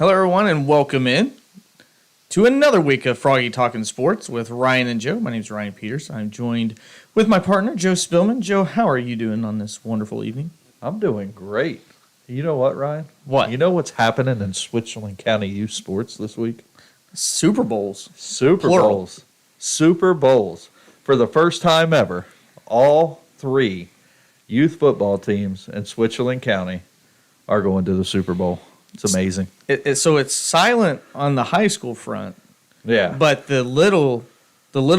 Hello, everyone, and welcome in to another week of Froggy Talkin Sports with Ryan and Joe. My name is Ryan Peters. I'm joined with my partner, Joe Spillman. Joe, how are you doing on this wonderful evening? I'm doing great. You know what, Ryan? What? You know what's happening in Switzerland County youth sports this week? Super Bowls. Plural. Super Bowls. For the first time ever, all three youth football teams in Switzerland County are going to the Super Bowl. It's amazing. So it's silent on the high school front. Yeah. But the little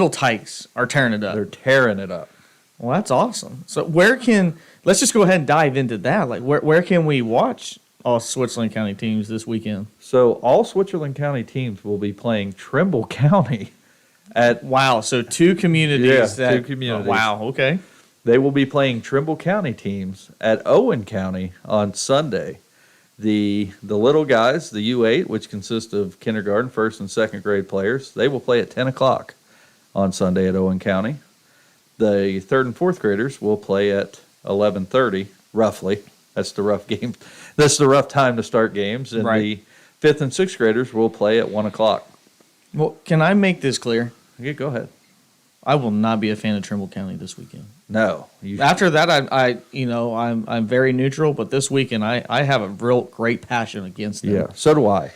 tykes are tearing it up. They're tearing it up. Well, that's awesome. So let's just go ahead and dive into that. Like, where can we watch all Switzerland County teams this weekend? So all Switzerland County teams will be playing Trimble County at... Wow, so two communities. Yeah, two communities. Wow, okay. They will be playing Trimble County teams at Owen County on Sunday. The little guys, the U8, which consists of kindergarten, first, and second grade players, they will play at 10 o'clock on Sunday at Owen County. The third and fourth graders will play at 11:30, roughly. That's the rough game. That's the rough time to start games. And the fifth and sixth graders will play at 1 o'clock. Well, can I make this clear? Okay, go ahead. I will not be a fan of Trimble County this weekend. No. After that, I'm very neutral, but this weekend I have a real great passion against them. Yeah, so do I.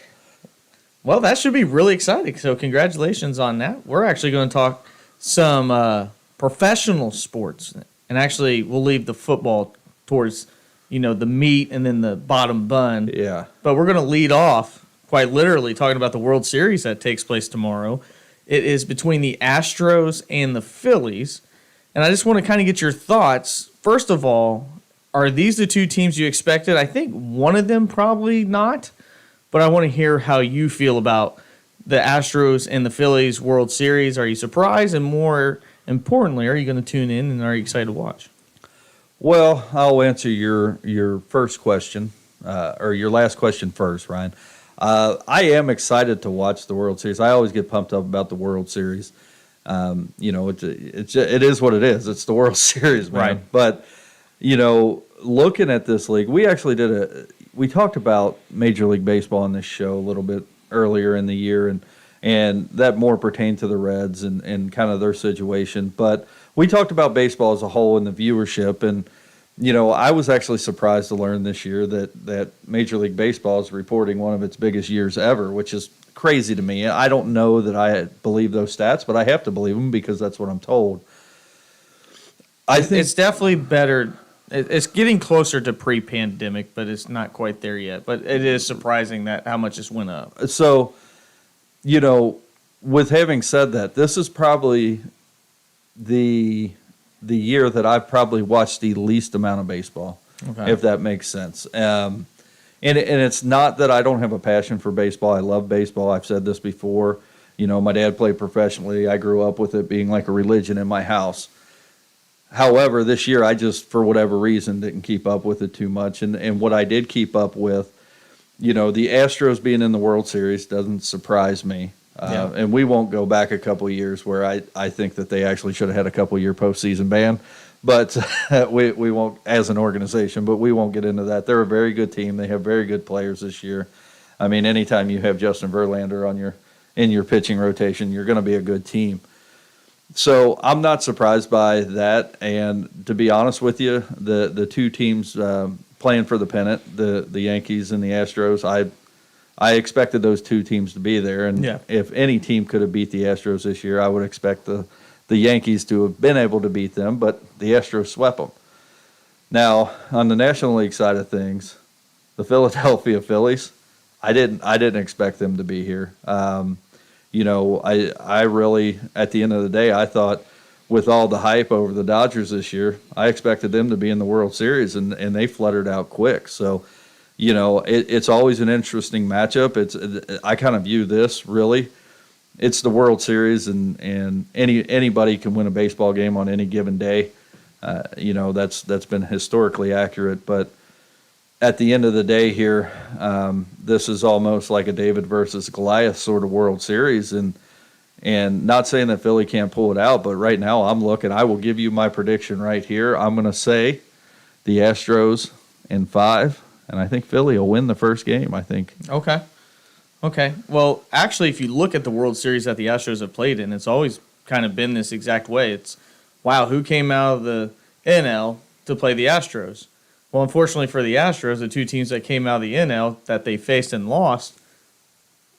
Well, that should be really exciting. So congratulations on that. We're actually going to talk some professional sports, and actually we'll leave the football towards the meat and then the bottom bun. Yeah. But we're going to lead off quite literally talking about the World Series that takes place tomorrow. It is between the Astros and the Phillies. And I just want to kind of get your thoughts. First of all, are these the two teams you expected? I think one of them probably not. But I want to hear how you feel about the Astros and the Phillies World Series. Are you surprised? And more importantly, are you going to tune in and are you excited to watch? Well, I'll answer your first question, or your last question first, Ryan. I am excited to watch the World Series. I always get pumped up about the World Series. It is what it is. It's the World Series, man. Right. But, looking at this league, we actually we talked about Major League Baseball on this show a little bit earlier in the year, and that more pertained to the Reds and kind of their situation. But we talked about baseball as a whole and the viewership, and I was actually surprised to learn this year that Major League Baseball is reporting one of its biggest years ever, which is crazy to me. I don't know that I believe those stats, but I have to believe them because that's what I'm told. I think it's definitely better. It's getting closer to pre-pandemic, but it's not quite there yet. But it is surprising that how much it's went up. So, with having said that, this is probably the year that I've probably watched the least amount of baseball, if that makes sense. And it's not that I don't have a passion for baseball. I love baseball. I've said this before. My dad played professionally. I grew up with it being like a religion in my house. However, this year I just, for whatever reason, didn't keep up with it too much. And what I did keep up with, the Astros being in the World Series doesn't surprise me. And we won't go back a couple of years where I think that they actually should have had a couple-year postseason ban. But we won't, as an organization, but we won't get into that. They're a very good team. They have very good players this year. I mean, anytime you have Justin Verlander in your pitching rotation, you're going to be a good team. So I'm not surprised by that. And to be honest with you, the two teams playing for the pennant, the Yankees and the Astros, I expected those two teams to be there. And if any team could have beat the Astros this year, I would expect the Yankees to have been able to beat them, but the Astros swept them. Now, on the National League side of things, the Philadelphia Phillies, I didn't expect them to be here. I really, at the end of the day, I thought with all the hype over the Dodgers this year, I expected them to be in the World Series, and they fluttered out quick. So, it's always an interesting matchup. I kind of view this, really, it's the World Series, and anybody can win a baseball game on any given day. That's been historically accurate. But at the end of the day here, this is almost like a David versus Goliath sort of World Series. And not saying that Philly can't pull it out, but right now I'm looking. I will give you my prediction right here. I'm going to say the Astros in 5, and I think Philly will win the first game, I think. Okay. Okay. Well, actually, if you look at the World Series that the Astros have played in, it's always kind of been this exact way. It's, wow, who came out of the NL to play the Astros? Well, unfortunately for the Astros, the two teams that came out of the NL that they faced and lost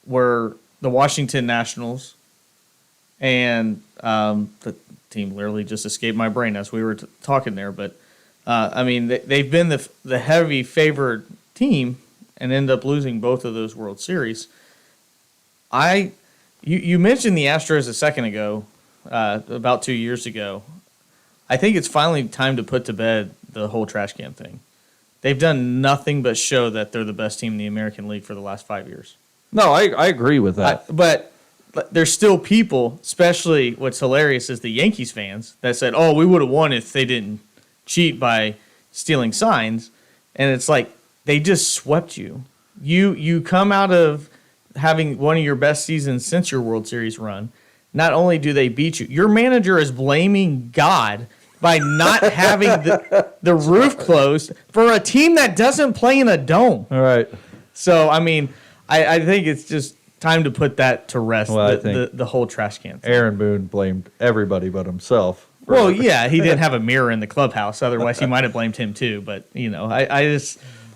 were the Washington Nationals and the team literally just escaped my brain as we were talking there. But, I mean, they've been the heavy favored team and end up losing both of those World Series. You mentioned the Astros a second ago, about 2 years ago. I think it's finally time to put to bed the whole trash can thing. They've done nothing but show that they're the best team in the American League for the last 5 years. No, I agree with that. But there's still people, especially what's hilarious is the Yankees fans, that said, oh, we would have won if they didn't cheat by stealing signs. And it's like, they just swept you. You come out of having one of your best seasons since your World Series run. Not only do they beat you, your manager is blaming God by not having the roof closed for a team that doesn't play in a dome. All right. So, I mean, I think it's just time to put that to rest, well, the whole trash can thing. Aaron Boone blamed everybody but himself. Well, yeah, he didn't have a mirror in the clubhouse. Otherwise, he might have blamed him too. But,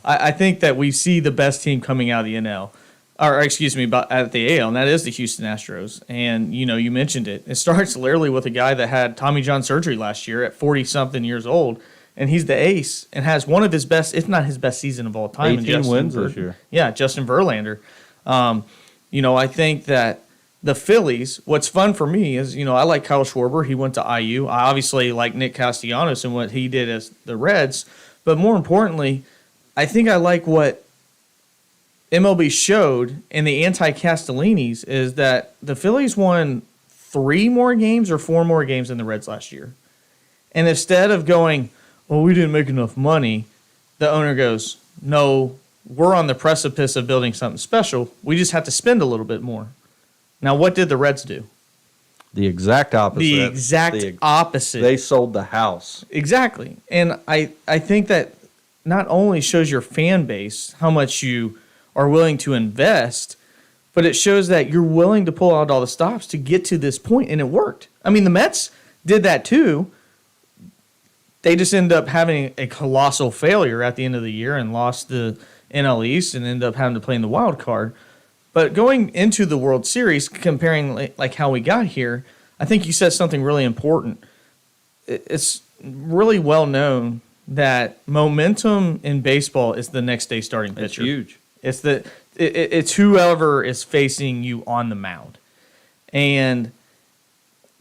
I think that we see the best team coming out of the NL. Or, excuse me, at the AL, and that is the Houston Astros. And, you mentioned it. It starts literally with a guy that had Tommy John surgery last year at 40-something years old, and he's the ace and has one of his best, if not his best season of all time. 18 wins this year. Yeah, Justin Verlander. I think that the Phillies, what's fun for me is, I like Kyle Schwarber. He went to IU. I obviously like Nick Castellanos and what he did as the Reds. But more importantly, I think I like what MLB showed in the anti-Castellanis is that the Phillies won 3 more games or 4 more games than the Reds last year. And instead of going, well, we didn't make enough money, the owner goes, no, we're on the precipice of building something special. We just have to spend a little bit more. Now, what did the Reds do? The exact opposite. The exact opposite. They sold the house. Exactly. And I think that not only shows your fan base how much you are willing to invest, but it shows that you're willing to pull out all the stops to get to this point, and it worked. I mean, the Mets did that too. They just ended up having a colossal failure at the end of the year and lost the NL East and ended up having to play in the wild card. But going into the World Series, comparing like how we got here, I think you said something really important. It's really well known that momentum in baseball is the next day starting pitcher. It's huge. It's whoever is facing you on the mound. And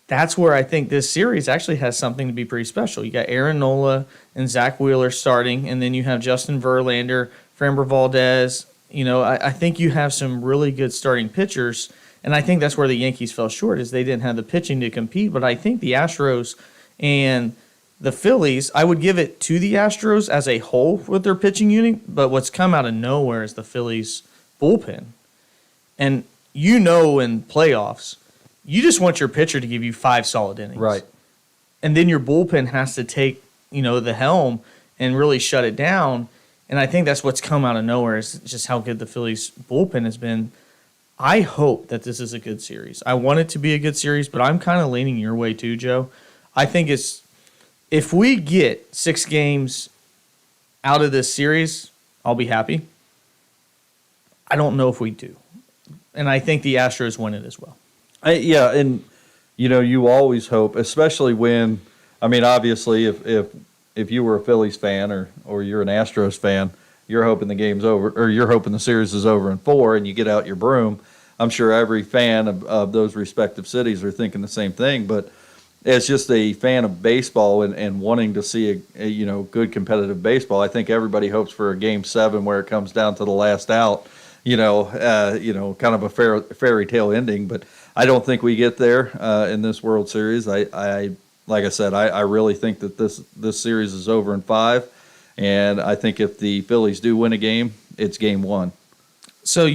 that's where I think this series actually has something to be pretty special. You got Aaron Nola and Zach Wheeler starting, and then you have Justin Verlander, Framber Valdez. I think you have some really good starting pitchers, and I think that's where the Yankees fell short is they didn't have the pitching to compete. But I think the Astros and the Phillies, I would give it to the Astros as a whole with their pitching unit, but what's come out of nowhere is the Phillies bullpen. And in playoffs, you just want your pitcher to give you 5 solid innings. Right. And then your bullpen has to take, the helm and really shut it down. And I think that's what's come out of nowhere is just how good the Phillies bullpen has been. I hope that this is a good series. I want it to be a good series, but I'm kind of leaning your way too, Joe. I think if we get 6 games out of this series, I'll be happy. I don't know if we do. And I think the Astros win it as well. And you always hope, especially when, obviously if you were a Phillies fan or you're an Astros fan, you're hoping the game's over, or you're hoping the series is over in 4 and you get out your broom. I'm sure every fan of those respective cities are thinking the same thing, but as just a fan of baseball and wanting to see a good competitive baseball, I think everybody hopes for a Game 7 where it comes down to the last out, kind of a fairy tale ending. But I don't think we get there in this World Series. I like I said, I really think that this series is over in 5, and I think if the Phillies do win a game, it's Game 1. So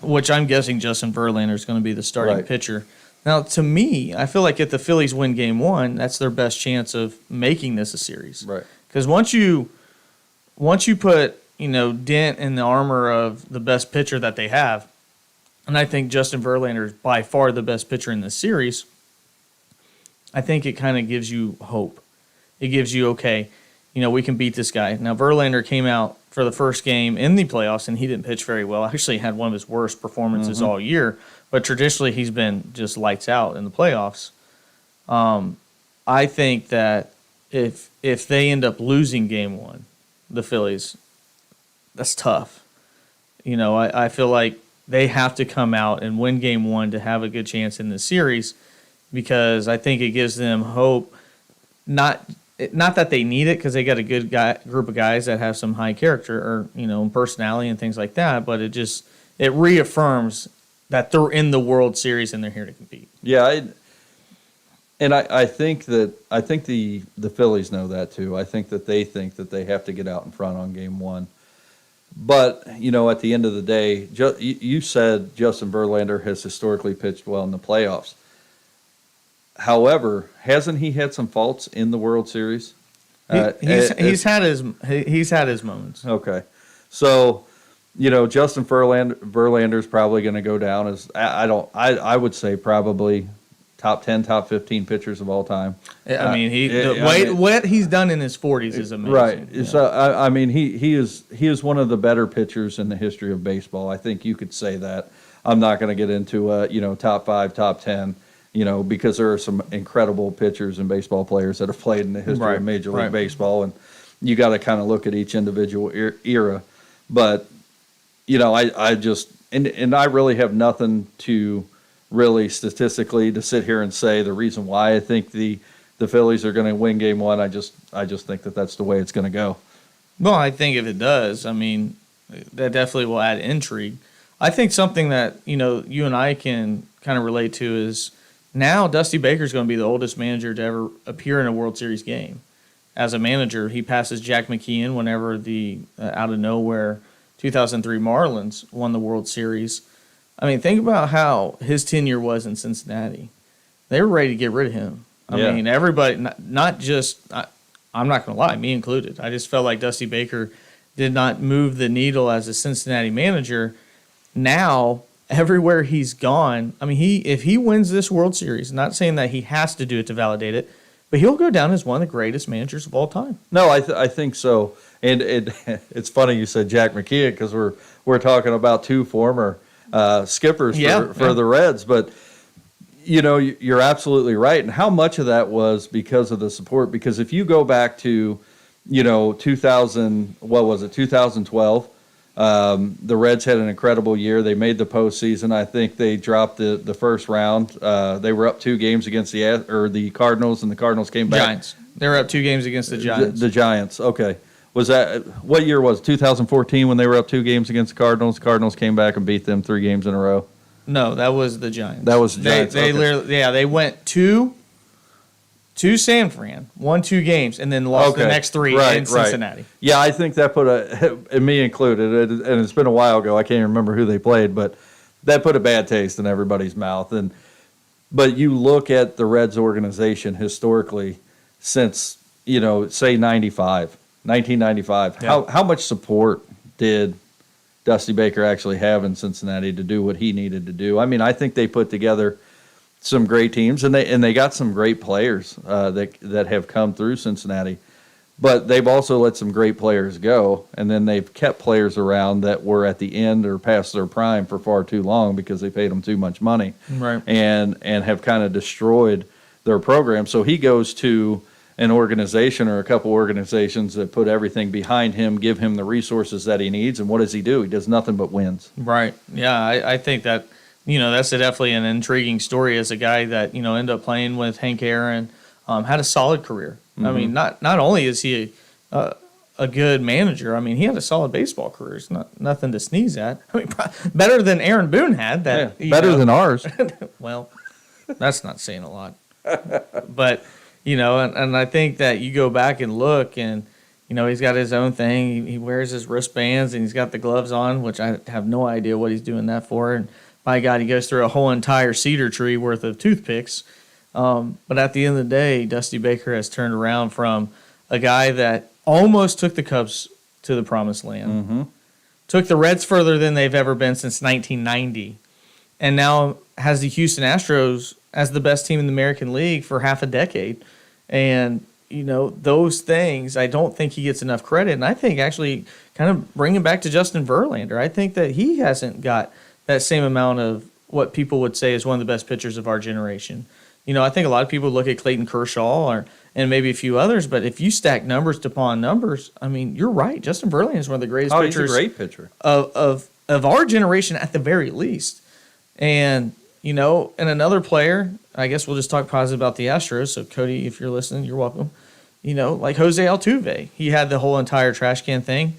which I'm guessing Justin Verlander is going to be the starting pitcher. Now, to me, I feel like if the Phillies win Game 1, that's their best chance of making this a series. Right. Because once you put dent in the armor of the best pitcher that they have, and I think Justin Verlander is by far the best pitcher in this series, I think it kind of gives you hope. It gives you, okay, we can beat this guy. Now, Verlander came out for the first game in the playoffs, and he didn't pitch very well. Actually had one of his worst performances all year, but traditionally he's been just lights out in the playoffs. I think that if they end up losing game one, the Phillies, that's tough. I feel like they have to come out and win game one to have a good chance in this series, because I think it gives them hope. Not that they need it, because they got a good group of guys that have some high character or personality and things like that, but it reaffirms that they're in the World Series and they're here to compete. Yeah, I think the Phillies know that too. I think that they have to get out in front on game one. But, at the end of the day, you said Justin Verlander has historically pitched well in the playoffs. However, hasn't he had some faults in the World Series? He's had his moments. Okay. So, Justin Verlander's probably going to go down as I would say probably top 10, top 15 pitchers of all time. I mean, what he's done in his 40s is amazing. Right. Yeah. So he is one of the better pitchers in the history of baseball. I think you could say that. I'm not going to get into top 5, top 10, because there are some incredible pitchers and baseball players that have played in the history of Major League Baseball, and you got to kind of look at each individual era. But I just and I really have nothing to really statistically to sit here and say the reason why I think the Phillies are going to win game one. I just think that that's the way it's going to go. Well, I think if it does, that definitely will add intrigue. I think something that you and I can kind of relate to is now Dusty Baker's going to be the oldest manager to ever appear in a World Series game. As a manager, he passes Jack McKeon whenever the out of nowhere 2003 Marlins won the World Series. Think about how his tenure was in Cincinnati. They were ready to get rid of him. I mean, everybody, not just, I'm not going to lie, me included. I just felt like Dusty Baker did not move the needle as a Cincinnati manager. Now, everywhere he's gone, if he wins this World Series, not saying that he has to do it to validate it, but he'll go down as one of the greatest managers of all time. No, I think so. And it's funny you said Jack McKeon, because we're talking about two former skippers for the Reds, but you're absolutely right. And how much of that was because of the support? Because if you go back to 2012, the Reds had an incredible year. They made the postseason. I think they dropped the first round. They were up 2 games against the Cardinals, and the Cardinals came back. Giants. They were up 2 games against the Giants. The Giants. Okay. Was that what year was it? 2014 when they were up 2 games against the Cardinals? The Cardinals came back and beat them 3 games in a row. No, that was the Giants. That was the Giants. They literally, they went to San Fran, won 2 games, and then lost the next 3 in Cincinnati. Right. Yeah, I think that put and me included, and it's been a while ago. I can't even remember who they played, but that put a bad taste in everybody's mouth. But you look at the Reds organization historically since say 1995. Yeah. How much support did Dusty Baker actually have in Cincinnati to do what he needed to do? I think they put together some great teams, and they got some great players that have come through Cincinnati. But they've also let some great players go, and then they've kept players around that were at the end or past their prime for far too long because they paid them too much money, and have kind of destroyed their program. So he goes to an organization or a couple organizations that put everything behind him, give him the resources that he needs, and what does he do? He does nothing but wins. Right. Yeah, I think that, that's definitely an intriguing story as a guy that, ended up playing with Hank Aaron, had a solid career. Mm-hmm. Not only is he a good manager, he had a solid baseball career. It's nothing to sneeze at. Better than Aaron Boone had. Better than ours. Well, that's not saying a lot. But, and I think that you go back and look, and, he's got his own thing. He wears his wristbands, and he's got the gloves on, which I have no idea what he's doing that for. And by God, he goes through a whole entire cedar tree worth of toothpicks. But at the end of the day, Dusty Baker has turned around from a guy that almost took the Cubs to the promised land, took the Reds further than they've ever been since 1990, and now has the Houston Astros as the best team in the American League for half a decade. And, those things, I don't think he gets enough credit. And I think actually kind of bringing back to Justin Verlander, I think that he hasn't got that same amount of what people would say is one of the best pitchers of our generation. I think a lot of people look at Clayton Kershaw and maybe a few others, but if you stack numbers upon numbers, I mean, you're right. Justin Verlander is one of the greatest pitchers. He's a great pitcher. Of our generation at the very least. And, and another player, I guess we'll just talk positive about the Astros. So, Cody, if you're listening, you're welcome. Like Jose Altuve. He had the whole entire trash can thing.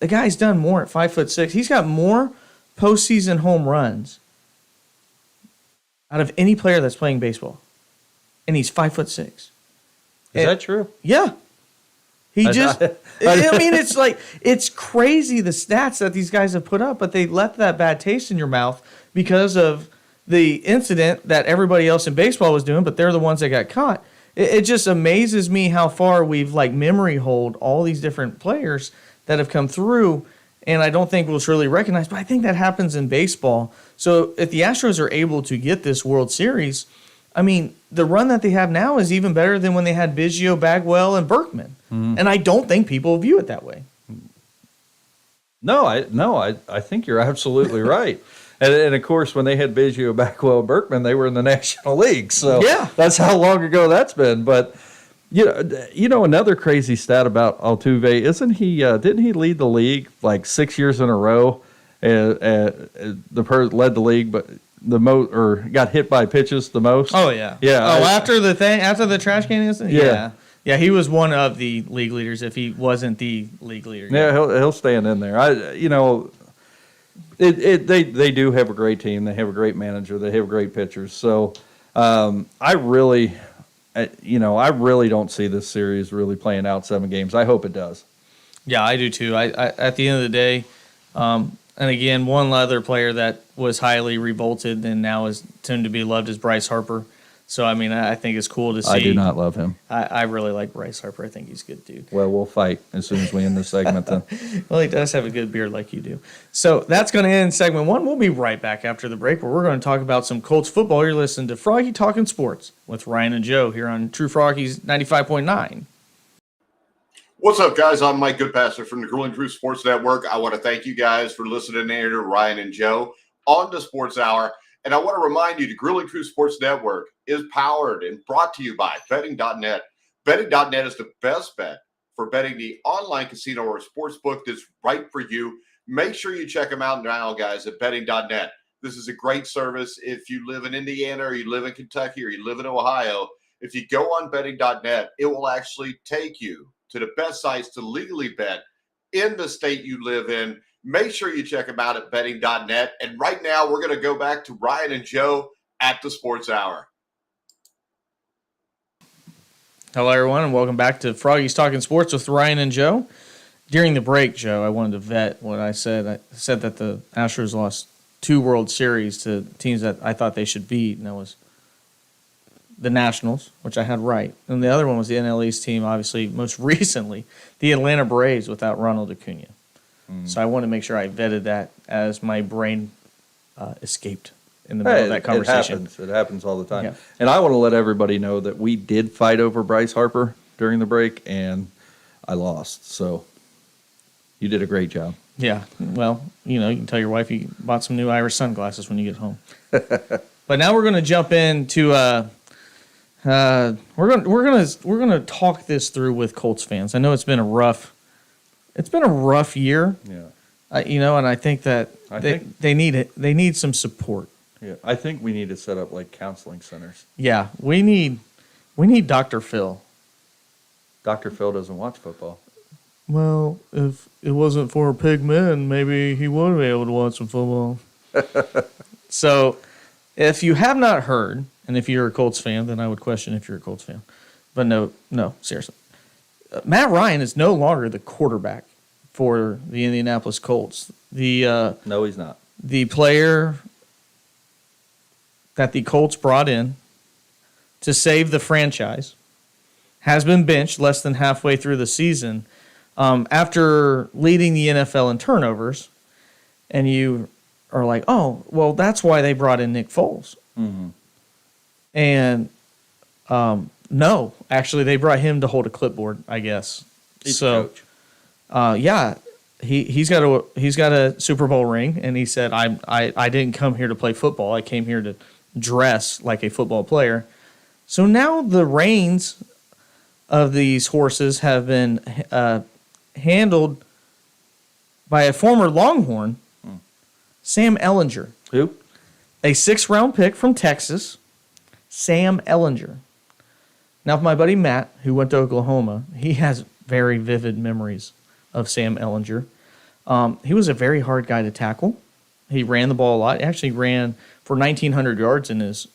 The guy's done more at 5'6". He's got more postseason home runs out of any player that's playing baseball. And he's 5'6". Is that true? Yeah. It's crazy the stats that these guys have put up, but they left that bad taste in your mouth because of the incident that everybody else in baseball was doing, but they're the ones that got caught. It just amazes me how far we've memory hold all these different players that have come through, and I don't think we'll truly recognize, but I think that happens in baseball. So if the Astros are able to get this World Series, I mean, the run that they have now is even better than when they had Biggio, Bagwell, and Berkman. Mm-hmm. And I don't think people view it that way. No, I think you're absolutely right. And of course, when they had Biggio, Bagwell, and Berkman, they were in the National League. So yeah, that's how long ago that's been. But another crazy stat about Altuve, didn't he lead the league 6 years in a row? Led the league, but the most, or got hit by pitches the most. Oh yeah, yeah. After the trash can incident, yeah. He was one of the league leaders. If he wasn't the league leader, yeah, he'll stand in there. They do have a great team. They have a great manager. They have great pitchers. So I really don't see this series really playing out 7 games. I hope it does. Yeah, I do too. I at the end of the day, and again, one other player that was highly revolted and now is tended to be loved is Bryce Harper. So, I mean, I think it's cool to see. I do not love him. I really like Bryce Harper. I think he's a good dude. Well, we'll fight as soon as we end this segment then. Well, he does have a good beard like you do. So that's going to end segment 1. We'll be right back after the break where we're going to talk about some Colts football. You're listening to Froggy Talkin' Sports with Ryan and Joe here on True Froggy's 95.9. What's up, guys? I'm Mike Goodpasser from the Grueling Truth Sports Network. I want to thank you guys for listening here to Ryan and Joe on the Sports Hour. And I want to remind you, the Grueling Truth Sports Network is powered and brought to you by betting.net. Betting.net is the best bet for betting the online casino or sportsbook that's right for you. Make sure you check them out now, guys, at betting.net. This is a great service. If you live in Indiana or you live in Kentucky or you live in Ohio, if you go on betting.net, it will actually take you to the best sites to legally bet in the state you live in. Make sure you check them out at betting.net. And right now, we're going to go back to Ryan and Joe at the Sports Hour. Hello, everyone, and welcome back to Froggy's Talking Sports with Ryan and Joe. During the break, Joe, I wanted to vet what I said. I said that the Astros lost 2 World Series to teams that I thought they should beat, and that was the Nationals, which I had right. And the other one was the NL East team, obviously, most recently, the Atlanta Braves without Ronald Acuna. So I want to make sure I vetted that as my brain escaped in the middle of that conversation. It happens all the time. Yeah. And I want to let everybody know that we did fight over Bryce Harper during the break, and I lost. So you did a great job. Yeah. Well, you can tell your wife you bought some new Irish sunglasses when you get home. But now we're going to jump into we're going to talk this through with Colts fans. I know it's been a rough year. Yeah. And I think that they need it. They need some support. Yeah. I think we need to set up counseling centers. Yeah, we need Dr. Phil. Dr. Phil doesn't watch football. Well, if it wasn't for pig men, maybe he would be able to watch some football. So, if you have not heard, and if you're a Colts fan, then I would question if you're a Colts fan. But no, seriously. Matt Ryan is no longer the quarterback for the Indianapolis Colts. No, he's not. The player that the Colts brought in to save the franchise has been benched less than halfway through the season after leading the NFL in turnovers. And you are like, oh, well, that's why they brought in Nick Foles. Mm-hmm. And no, actually, they brought him to hold a clipboard, I guess. He's so, yeah, he's got a Super Bowl ring, and he said, I didn't come here to play football. I came here to dress like a football player. So now the reins of these horses have been handled by a former Longhorn, Sam Ehlinger. Who? A 6th-round pick from Texas, Sam Ehlinger. Now, my buddy Matt, who went to Oklahoma, he has very vivid memories of Sam Ehlinger. He was a very hard guy to tackle. He ran the ball a lot. He actually ran for 1,900 yards in his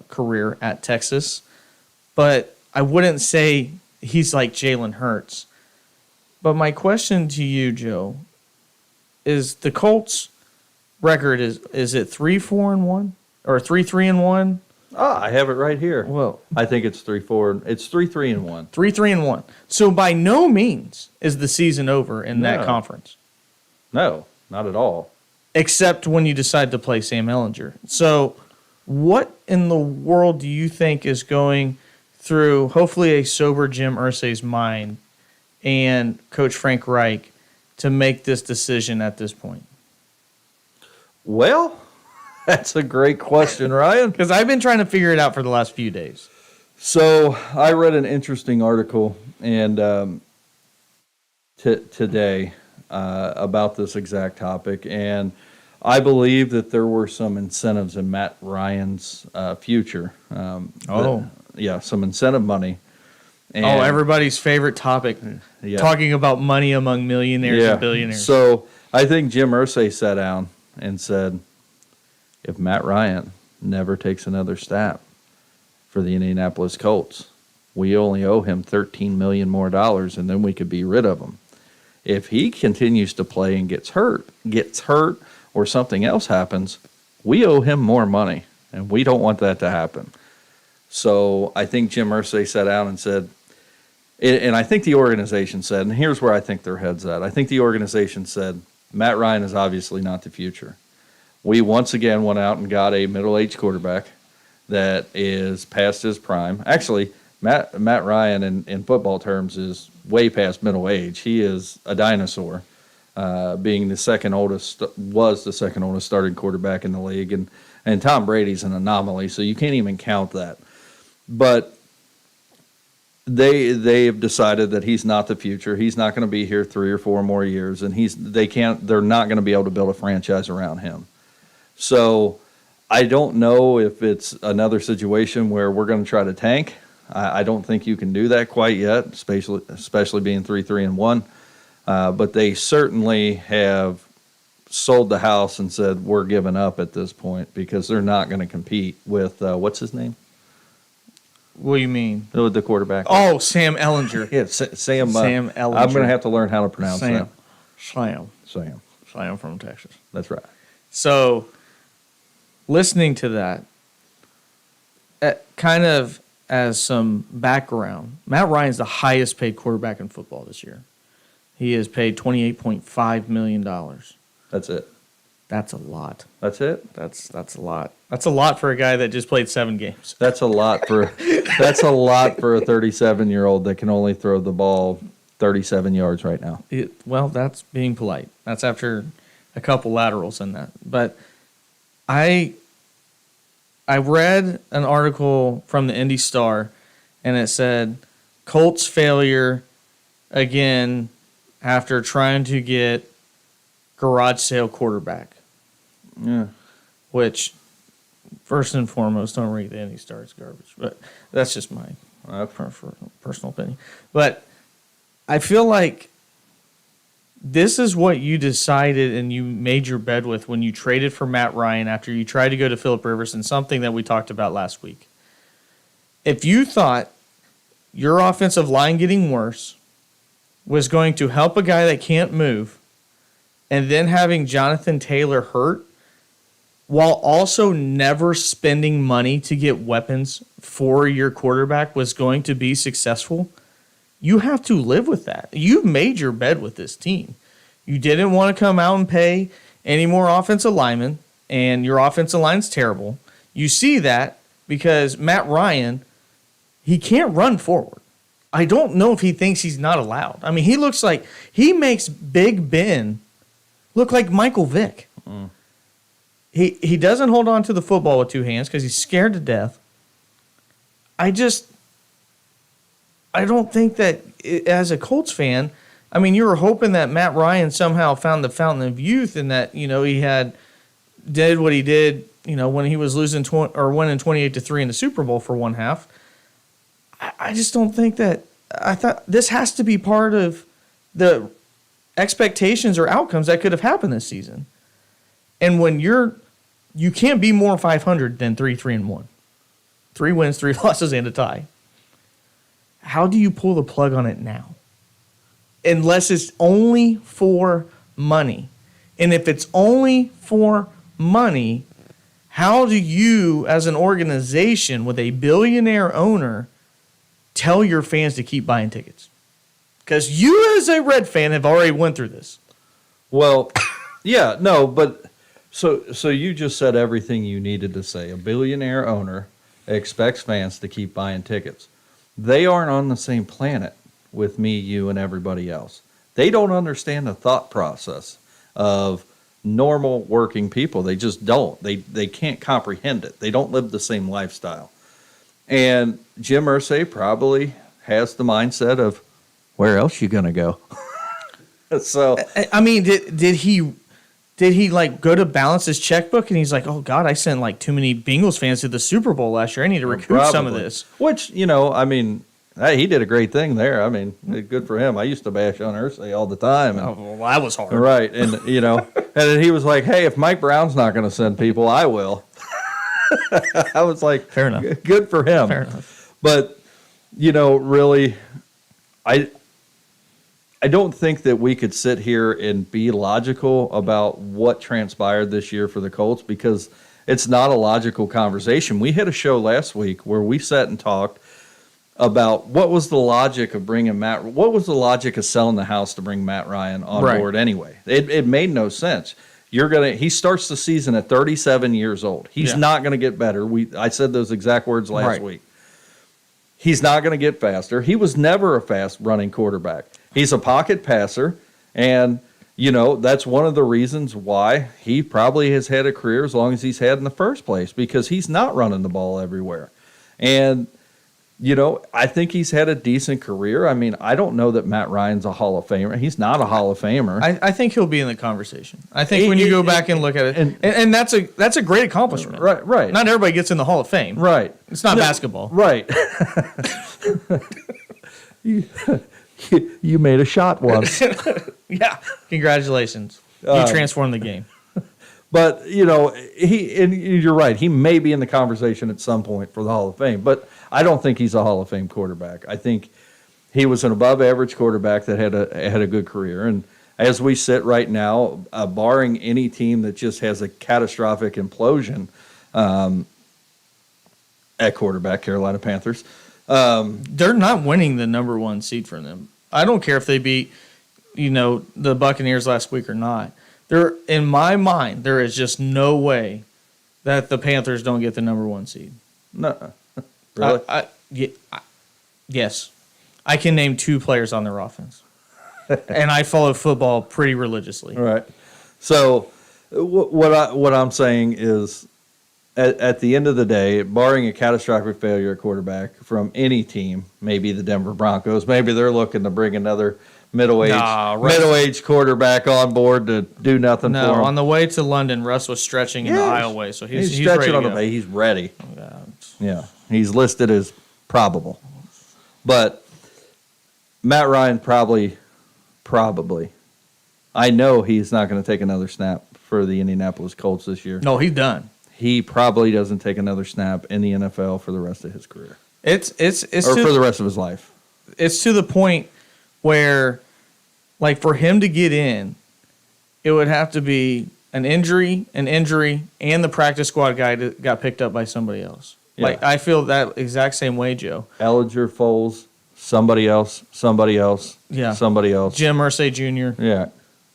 career at Texas. But I wouldn't say he's like Jalen Hurts. But my question to you, Joe, is the Colts' record, is it 3-4-1 or 3-3-1? I have it right here. Well, I think it's 3-4. It's 3-3-1. 3-3-1. So by no means is the season over in that conference. No, not at all. Except when you decide to play Sam Ehlinger. So what in the world do you think is going through, hopefully, a sober Jim Irsay's mind and Coach Frank Reich to make this decision at this point? Well, that's a great question, Ryan. Because I've been trying to figure it out for the last few days. So I read an interesting article and today about this exact topic, and I believe that there were some incentives in Matt Ryan's future. Some incentive money. And, everybody's favorite topic, talking about money among millionaires and billionaires. So I think Jim Irsay sat down and said, if Matt Ryan never takes another snap for the Indianapolis Colts, we only owe him $13 million more, and then we could be rid of him. If he continues to play and gets hurt, or something else happens, we owe him more money, and we don't want that to happen. So I think Jim Irsay sat down and said, and I think the organization said, and here's where I think their head's at. I think the organization said, Matt Ryan is obviously not the future. We once again went out and got a middle-aged quarterback that is past his prime. Actually, Matt Ryan in football terms is way past middle age. He is a dinosaur, being the second oldest starting quarterback in the league, and Tom Brady's an anomaly, so you can't even count that. But they have decided that he's not the future. He's not going to be here 3 or 4 more years, and they're not going to be able to build a franchise around him. So I don't know if it's another situation where we're going to try to tank. I don't think you can do that quite yet, especially being 3-3-1. But they certainly have sold the house and said we're giving up at this point because they're not going to compete with what's his name? What do you mean? The quarterback. Oh, Sam Ehlinger. Yeah, Sam. Sam Ehlinger. I'm going to have to learn how to pronounce that. Sam from Texas. That's right. So, listening to that, kind of as some background, Matt Ryan's the highest paid quarterback in football this year. He is paid $28.5 million. That's it. That's a lot. That's it. That's a lot. That's a lot for a guy that just played 7 games. That's a lot for a 37-year-old that can only throw the ball 37 yards right now. Well, that's being polite. That's after a couple laterals in that. But I read an article from the Indy Star, and it said Colts failure again after trying to get garage sale quarterback. Yeah. Which, first and foremost, don't read the Indy Star. It's garbage. But that's just my personal opinion. But I feel like this is what you decided and you made your bed with when you traded for Matt Ryan after you tried to go to Phillip Rivers, and something that we talked about last week. If you thought your offensive line getting worse was going to help a guy that can't move, and then having Jonathan Taylor hurt, while also never spending money to get weapons for your quarterback was going to be successful, you have to live with that. You made your bed with this team. You didn't want to come out and pay any more offensive linemen. and your offensive line's terrible. You see that because Matt Ryan, he can't run forward. I don't know if he thinks he's not allowed. I mean, he makes Big Ben look like Michael Vick. He doesn't hold on to the football with two hands because he's scared to death. I don't think that as a Colts fan, I mean, you were hoping that Matt Ryan somehow found the fountain of youth and that, he did what he did, when he was losing winning 28-3 in the Super Bowl for one half. I just don't think that. I thought this has to be part of the expectations or outcomes that could have happened this season. And when you can't be more 500 than 3-3-1. 3 wins, 3 losses, and a tie. How do you pull the plug on it now? Unless it's only for money. And if it's only for money, how do you, as an organization with a billionaire owner, tell your fans to keep buying tickets? Because you, as a Red fan, have already went through this. Well, yeah, no, but so you just said everything you needed to say. A billionaire owner expects fans to keep buying tickets. They aren't on the same planet with me, you, and everybody else. They don't understand the thought process of normal working people. They just don't. They can't comprehend it. They don't live the same lifestyle. And Jim Irsay probably has the mindset of, where else you gonna go? So I mean, did he like go to balance his checkbook and he's like, oh God, I sent like too many Bengals fans to the Super Bowl last year. I need to recoup some of this. Which, I mean, hey, he did a great thing there. I mean, good for him. I used to bash on Irsay all the time. And, well, that was hard. Right. And, and then he was like, hey, if Mike Brown's not going to send people, I will. I was like, fair enough. Good for him. Fair enough. But, really, I don't think that we could sit here and be logical about what transpired this year for the Colts because it's not a logical conversation. We had a show last week where we sat and talked about what was the logic of what was the logic of selling the house to bring Matt Ryan on board anyway? It made no sense. He starts the season at 37 years old. He's not going to get better. I said those exact words last week. He's not going to get faster. He was never a fast running quarterback. He's a pocket passer, and, that's one of the reasons why he probably has had a career as long as he's had in the first place, because he's not running the ball everywhere. And, I think he's had a decent career. I mean, I don't know that Matt Ryan's a Hall of Famer. He's not a Hall of Famer. I think he'll be in the conversation. I think when you go back and look at it, and that's a great accomplishment. Right. Not everybody gets in the Hall of Fame. Right. It's not basketball. Right. You made a shot once. Yeah. Congratulations. You transformed the game. But, and you're right. He may be in the conversation at some point for the Hall of Fame, but I don't think he's a Hall of Fame quarterback. I think he was an above-average quarterback that had a good career. And as we sit right now, barring any team that just has a catastrophic implosion at quarterback, Carolina Panthers, they're not winning the number 1 seed for them. I don't care if they beat, the Buccaneers last week or not. In my mind, there is just no way that the Panthers don't get the number 1 seed. No, really? Yes, I can name 2 players on their offense, and I follow football pretty religiously. All right. So, what I'm saying is, at the end of the day, barring a catastrophic failure at quarterback from any team, maybe the Denver Broncos, maybe they're looking to bring another middle-aged quarterback on board to do nothing for him. On the way to London, Russ was stretching in the aisleway, so he's stretching ready to on go. the way. He's ready. Yeah, he's listed as probable. But Matt Ryan probably, I know he's not going to take another snap for the Indianapolis Colts this year. No, he's done. He probably doesn't take another snap in the NFL for the rest of his career. It's for the rest of his life. It's to the point where, like, for him to get in, it would have to be an injury, and the practice squad guy got picked up by somebody else. Yeah. Like, I feel that exact same way, Joe. Ellinger, Foles, somebody else. Yeah. Somebody else. Jim Irsay Jr. Yeah.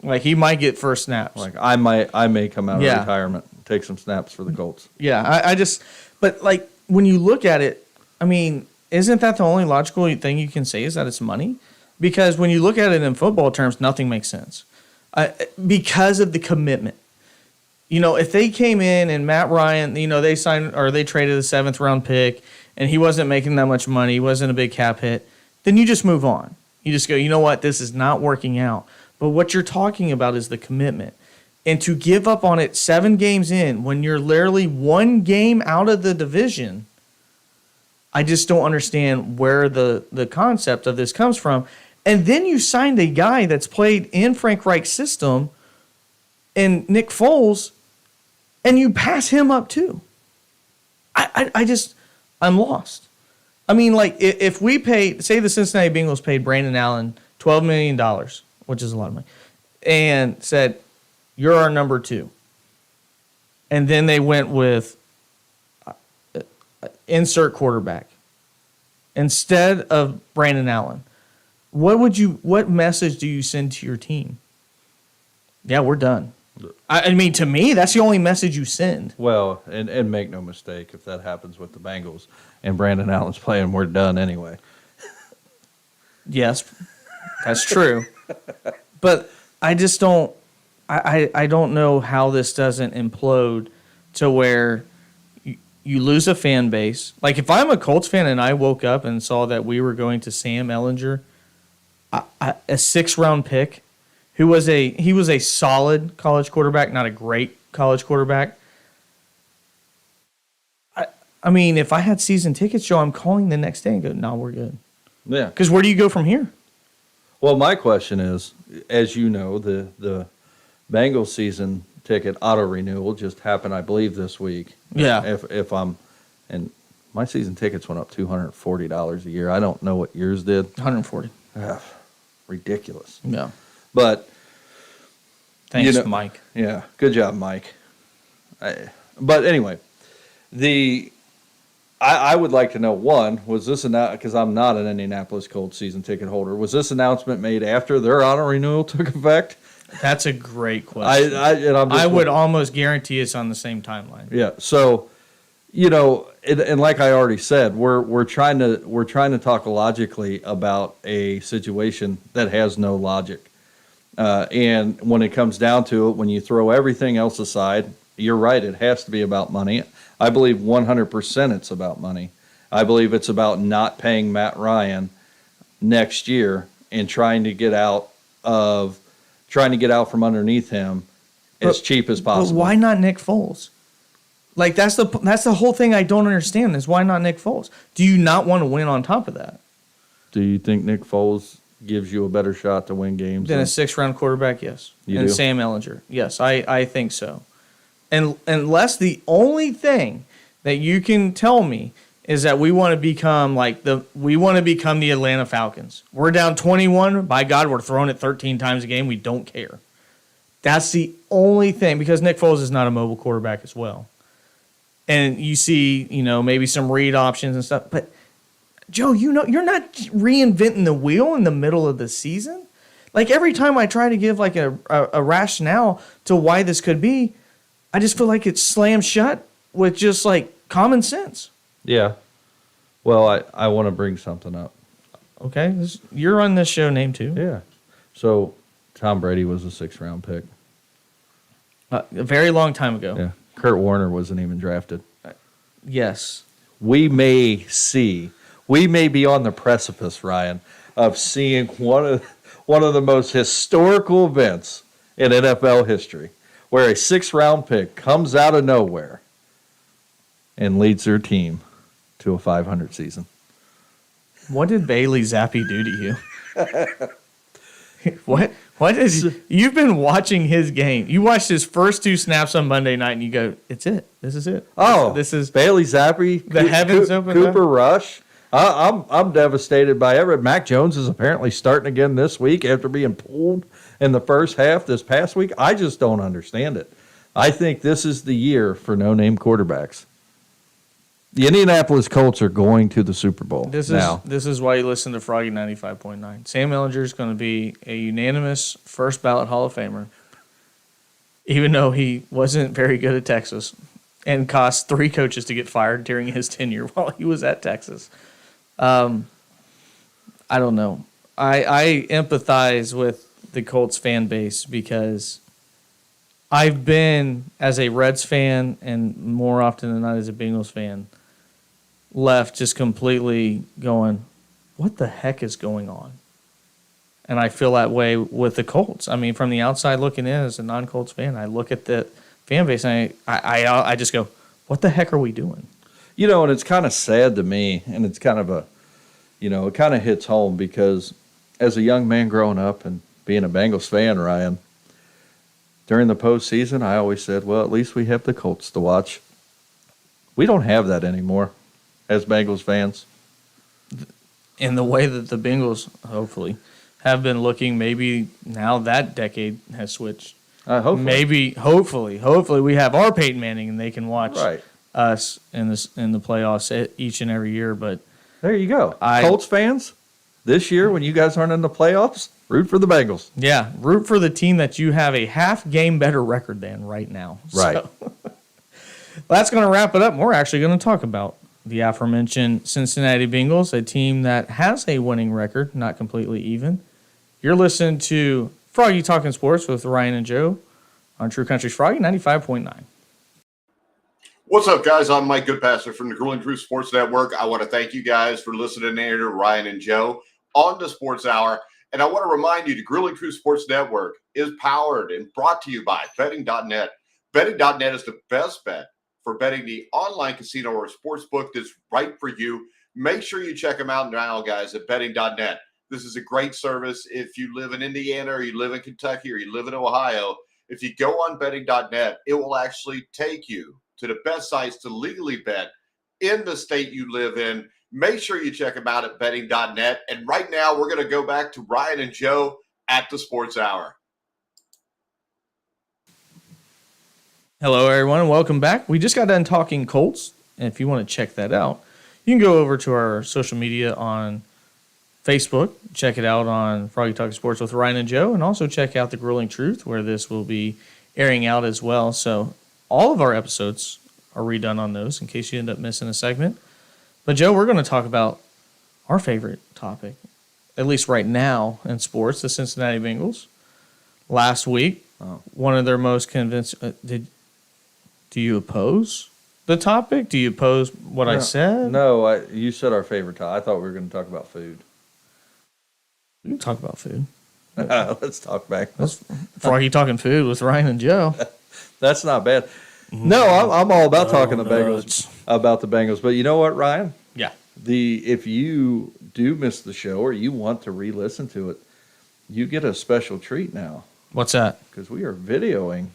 Like, he might get first snaps. Like, I may come out of retirement. take some snaps for the Colts. Yeah, but like when you look at it, I mean, isn't that the only logical thing you can say is that it's money? Because when you look at it in football terms, nothing makes sense because of the commitment. If they came in and Matt Ryan, they signed or they traded a 7th round pick and he wasn't making that much money, he wasn't a big cap hit, then you just move on. You just go, you know what, this is not working out. But what you're talking about is the commitment. And to give up on it 7 games in when you're literally 1 game out of the division, I just don't understand where the concept of this comes from. And then you signed a guy that's played in Frank Reich's system and Nick Foles, and you pass him up too. I'm lost. I mean, like, if we paid, say the Cincinnati Bengals paid Brandon Allen $12 million, which is a lot of money, and said, you're our number 2. And then they went with insert quarterback instead of Brandon Allen. What message do you send to your team? Yeah, we're done. I mean, to me, that's the only message you send. Well, and make no mistake, if that happens with the Bengals and Brandon Allen's playing, we're done anyway. Yes, that's true. But I just don't. I don't know how this doesn't implode to where you lose a fan base. Like if I'm a Colts fan and I woke up and saw that we were going to Sam Ehlinger, a 6th round pick, he was a solid college quarterback, not a great college quarterback. I mean, if I had season tickets, Joe, I'm calling the next day and go, no, we're good. Yeah. Because where do you go from here? Well, my question is, as you know, the Bengals season ticket auto renewal just happened, I believe, this week. Yeah. And my season tickets went up $240 a year. I don't know what yours did. 140. Ridiculous. Yeah. But thanks, Mike. Yeah, good job, Mike. But anyway, I would like to know, one, was this because I'm not an Indianapolis Colts season ticket holder, was this announcement made after their auto renewal took effect? That's a great question. I would almost guarantee it's on the same timeline. Yeah. So, and like I already said, we're trying to talk logically about a situation that has no logic. And when it comes down to it, when you throw everything else aside, you're right. It has to be about money. I believe 100% it's about money. I believe it's about not paying Matt Ryan next year and trying to get out from underneath him as cheap as possible. But why not Nick Foles? Like that's the whole thing I don't understand is why not Nick Foles? Do you not want to win on top of that? Do you think Nick Foles gives you a better shot to win games than a 6th round quarterback? Yes. You do? Sam Ehlinger. Yes, I think so. And unless the only thing that you can tell me is that we want to become the Atlanta Falcons. We're down 21. By God, we're throwing it 13 times a game. We don't care. That's the only thing, because Nick Foles is not a mobile quarterback as well. And you see, maybe some read options and stuff. But, Joe, you're not reinventing the wheel in the middle of the season. Like, every time I try to give, like, a rationale to why this could be, I just feel like it's slammed shut with just, like, common sense. Yeah. Well, I want to bring something up. Okay. You're on this show, name too. Yeah. So, Tom Brady was a 6th round pick. A very long time ago. Yeah. Kurt Warner wasn't even drafted. Yes. We may be on the precipice, Ryan, of seeing one of the most historical events in NFL history, where a 6th round pick comes out of nowhere and leads their team to a 500 season. What did Bailey Zappi do to you? What is you've been watching his game? You watched his first 2 snaps on Monday night, and you go, "It's it. This is it. Oh, this is Bailey Zappi. The heavens open. Cooper Rush. I'm devastated by everything. Mac Jones is apparently starting again this week after being pulled in the first half this past week. I just don't understand it. I think this is the year for no-name quarterbacks. The Indianapolis Colts are going to the Super Bowl This is why you listen to Froggy 95.9. Sam Ehlinger is going to be a unanimous first ballot Hall of Famer. even though he wasn't very good at Texas and cost 3 coaches to get fired during his tenure while he was at Texas. I don't know. I empathize with the Colts fan base because I've been, as a Reds fan and more often than not as a Bengals fan, left just completely going, what the heck is going on? And I feel that way with the Colts. I mean, from the outside looking in as a non-Colts fan, I look at the fan base and I just go, what the heck are we doing? You know, and it's kind of sad to me, and it's kind of it kind of hits home because as a young man growing up and being a Bengals fan, Ryan, during the postseason, I always said, well, at least we have the Colts to watch. We don't have that anymore as Bengals fans. In the way that the Bengals, hopefully, have been looking, maybe now that decade has switched. Hopefully. Maybe, hopefully we have our Peyton Manning and they can watch us in the playoffs each and every year. But there you go. Colts fans, this year when you guys aren't in the playoffs, root for the Bengals. Yeah, root for the team that you have a half game better record than right now. Right. So, that's going to wrap it up. We're actually going to talk about the aforementioned Cincinnati Bengals, a team that has a winning record, not completely even. You're listening to Froggy Talking Sports with Ryan and Joe on True Country's Froggy 95.9. What's up, guys? I'm Mike Goodpasser from the Grueling Truth Sports Network. I want to thank you guys for listening here to Ryan and Joe on the Sports Hour. And I want to remind you, the Grueling Truth Sports Network is powered and brought to you by betting.net. Betting.net is the best bet for betting the online casino or sportsbook that's right for you. Make sure you check them out now, guys, at betting.net. This is a great service. If you live in Indiana or you live in Kentucky or you live in Ohio, if you go on betting.net, it will actually take you to the best sites to legally bet in the state you live in. Make sure you check them out at betting.net. And right now, we're going to go back to Ryan and Joe at the Sports Hour. Hello, everyone. Welcome back. We just got done talking Colts. And if you want to check that out, you can go over to our social media on Facebook. Check it out on Froggy Talking Sports with Ryan and Joe. And also check out The Grueling Truth, where this will be airing out as well. So all of our episodes are redone on those in case you end up missing a segment. But, Joe, we're going to talk about our favorite topic, at least right now in sports, the Cincinnati Bengals. Last week, one of their most convincing do you oppose the topic? Do you oppose what I said? No, you said our favorite topic. I thought we were going to talk about food. We can talk about food. Let's talk back. That's Froggy Talking Food with Ryan and Joe. That's not bad. No, I'm all about talking the Bengals, about the Bengals. But you know what, Ryan? Yeah. If you do miss the show or you want to re-listen to it, you get a special treat now. What's that? Because we are videoing.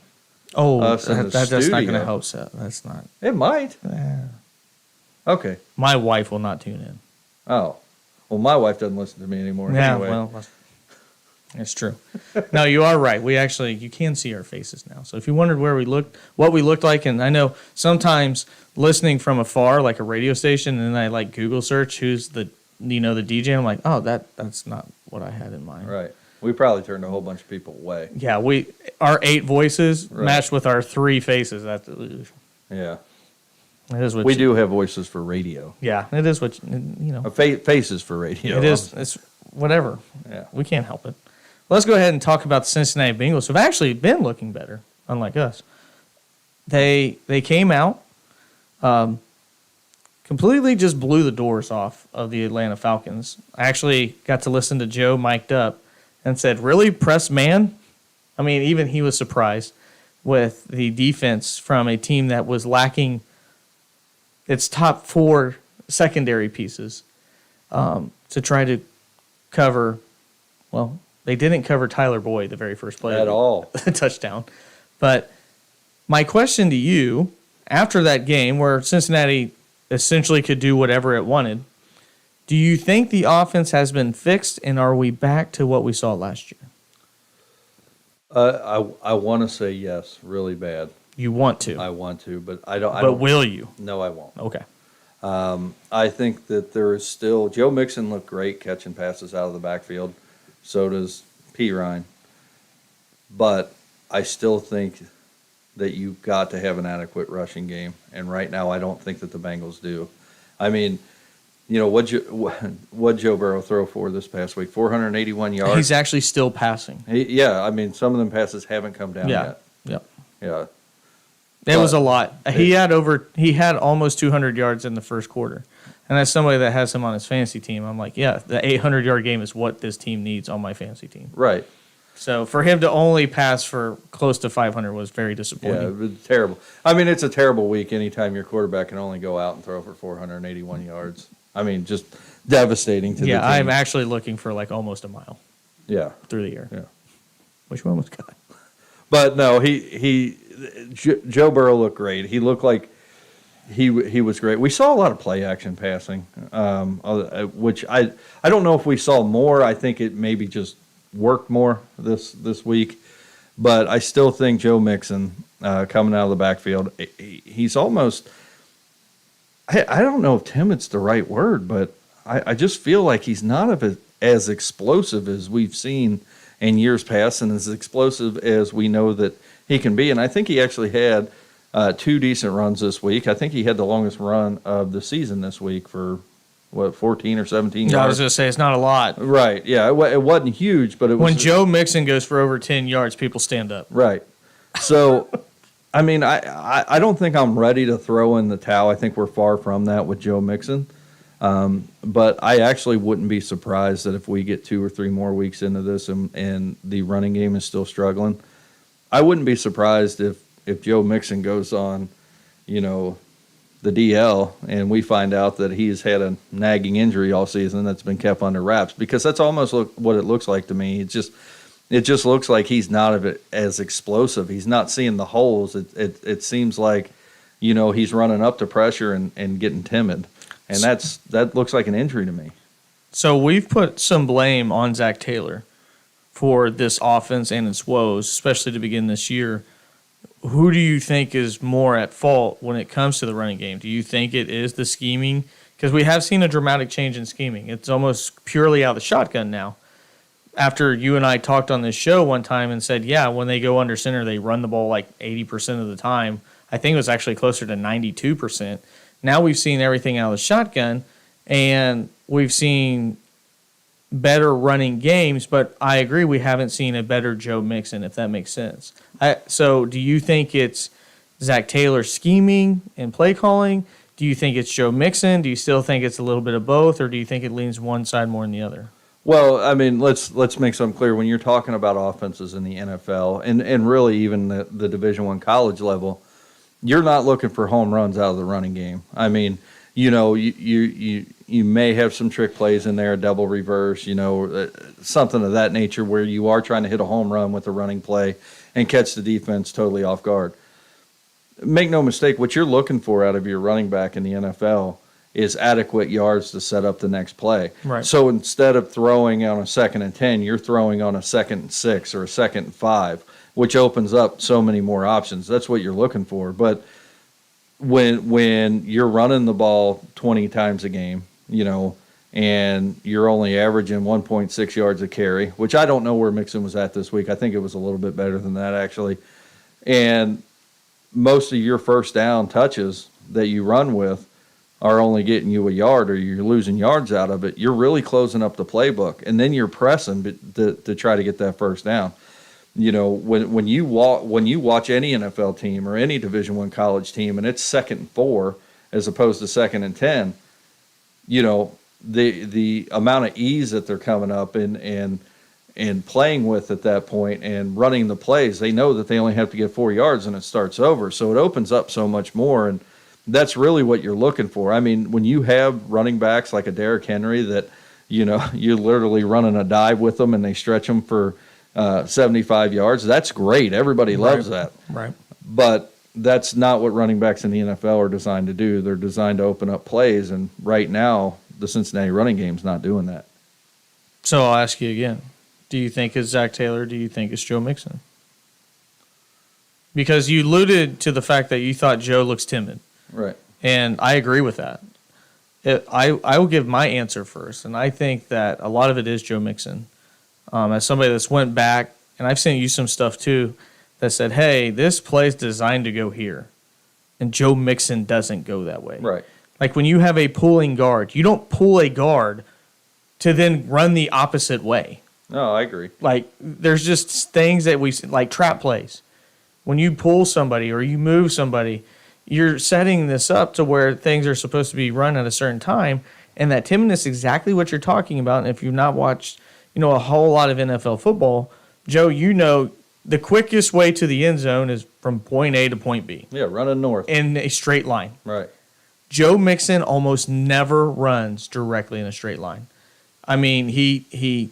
Oh, us in the that's not studio. going to help. So that's not. It might. Okay. My wife will not tune in. Oh. Well, my wife doesn't listen to me anymore. Yeah, anyway. well, it's true. No, you are right. You can see our faces now. So if you wondered what we looked like, and I know sometimes listening from afar, like a radio station, and then I like Google search who's the DJ. I'm like, oh, that's not what I had in mind. Right. We probably turned a whole bunch of people away. Yeah, our 8 voices matched with our 3 faces. Yeah. It is what we do have voices for radio. Yeah, it is what faces for radio. It is. It's whatever. Yeah. We can't help it. Let's go ahead and talk about the Cincinnati Bengals, who've actually been looking better, unlike us. They came out, completely just blew the doors off of the Atlanta Falcons. I actually got to listen to Joe mic'd up and said, really, press man? I mean, even he was surprised with the defense from a team that was lacking its top 4 secondary pieces to try to cover, well, they didn't cover Tyler Boyd the very first play. At all. Touchdown. But my question to you, after that game where Cincinnati essentially could do whatever it wanted, do you think the offense has been fixed, and are we back to what we saw last year? I want to say yes, really bad. You want to? I want to, but I don't. But will you? No, I won't. Okay. I think that there is still Joe Mixon looked great catching passes out of the backfield. So does P. Ryan. But I still think that you've got to have an adequate rushing game. And right now, I don't think that the Bengals do. I mean, what'd Joe Burrow throw for this past week? 481 yards. He's actually still passing. I mean, some of them passes haven't come down yet. Yeah. It was a lot. He had almost 200 yards in the first quarter. And as somebody that has him on his fantasy team, I'm like, yeah, the 800-yard game is what this team needs on my fantasy team. Right. So for him to only pass for close to 500 was very disappointing. Yeah, it was terrible. I mean, it's a terrible week anytime your quarterback can only go out and throw for 481 yards. I mean, just devastating to the team. Yeah, I'm actually looking for like almost a mile. Yeah. Through the air. Yeah. Which one was got? But no, Joe Burrow looked great. He looked like he was great. We saw a lot of play action passing, which I don't know if we saw more. I think it maybe just worked more this week. But I still think Joe Mixon coming out of the backfield, he's almost I don't know if timid's the right word, but I just feel like he's not as explosive as we've seen in years past and as explosive as we know that he can be. And I think he actually had 2 decent runs this week. I think he had the longest run of the season this week for, 14 or 17 yards? I was going to say, it's not a lot. Right, yeah. It wasn't huge, but it was. When Joe Mixon goes for over 10 yards, people stand up. Right. So, I mean, I don't think I'm ready to throw in the towel. I think we're far from that with Joe Mixon. But I actually wouldn't be surprised that if we get 2 or 3 more weeks into this and the running game is still struggling, I wouldn't be surprised if Joe Mixon goes on, the DL and we find out that he's had a nagging injury all season that's been kept under wraps, because that's almost what it looks like to me. It just looks like he's not as explosive. He's not seeing the holes. It seems like, he's running up to pressure and getting timid. And that looks like an injury to me. So we've put some blame on Zach Taylor for this offense and its woes, especially to begin this year. Who do you think is more at fault when it comes to the running game? Do you think it is the scheming? Because we have seen a dramatic change in scheming. It's almost purely out of the shotgun now. After you and I talked on this show one time and said, yeah, when they go under center, they run the ball like 80% of the time. I think it was actually closer to 92%. Now we've seen everything out of the shotgun, and we've seen better running games, but I agree we haven't seen a better Joe Mixon, if that makes sense. So do you think it's Zach Taylor scheming and play calling? Do you think it's Joe Mixon? Do you still think it's a little bit of both, or do you think it leans one side more than the other? Well, I mean, let's make something clear. When you're talking about offenses in the NFL and really even the Division I college level, you're not looking for home runs out of the running game. I mean, you may have some trick plays in there, a double reverse, something of that nature where you are trying to hit a home run with a running play and catch the defense totally off guard. Make no mistake, what you're looking for out of your running back in the NFL is adequate yards to set up the next play. Right. So instead of throwing on a 2nd and 10, you're throwing on a 2nd and 6 or a 2nd and 5, which opens up so many more options. That's what you're looking for. But when you're running the ball 20 times a game, and you're only averaging 1.6 yards a carry, which I don't know where Mixon was at this week. I think it was a little bit better than that, actually. And most of your first down touches that you run with are only getting you a yard, or you're losing yards out of it. You're really closing up the playbook, and then you're pressing to try to get that first down. When you watch any NFL team or any Division I college team, and it's 2nd and 4 as opposed to 2nd and 10, the amount of ease that they're coming up and playing with at that point and running the plays, they know that they only have to get 4 yards and it starts over. So it opens up so much more, and that's really what you're looking for. I mean, when you have running backs like a Derrick Henry that, you're literally running a dive with them and they stretch them for 75 yards, that's great. Everybody loves that. Right. But that's not what running backs in the NFL are designed to do. They're designed to open up plays, and right now the Cincinnati running game's not doing that. So I'll ask you again. Do you think it's Zach Taylor? Do you think it's Joe Mixon? Because you alluded to the fact that you thought Joe looks timid. Right. And I agree with that. I will give my answer first, and I think that a lot of it is Joe Mixon. As somebody that's went back, and I've sent you some stuff too, that said, hey, this play is designed to go here. And Joe Mixon doesn't go that way. Right. Like when you have a pulling guard, you don't pull a guard to then run the opposite way. No, I agree. Like there's just things that like trap plays. When you pull somebody or you move somebody, you're setting this up to where things are supposed to be run at a certain time. And that timidness is exactly what you're talking about. And if you've not watched, a whole lot of NFL football, Joe, the quickest way to the end zone is from point A to point B. Yeah, running north. In a straight line. Right. Joe Mixon almost never runs directly in a straight line. I mean, he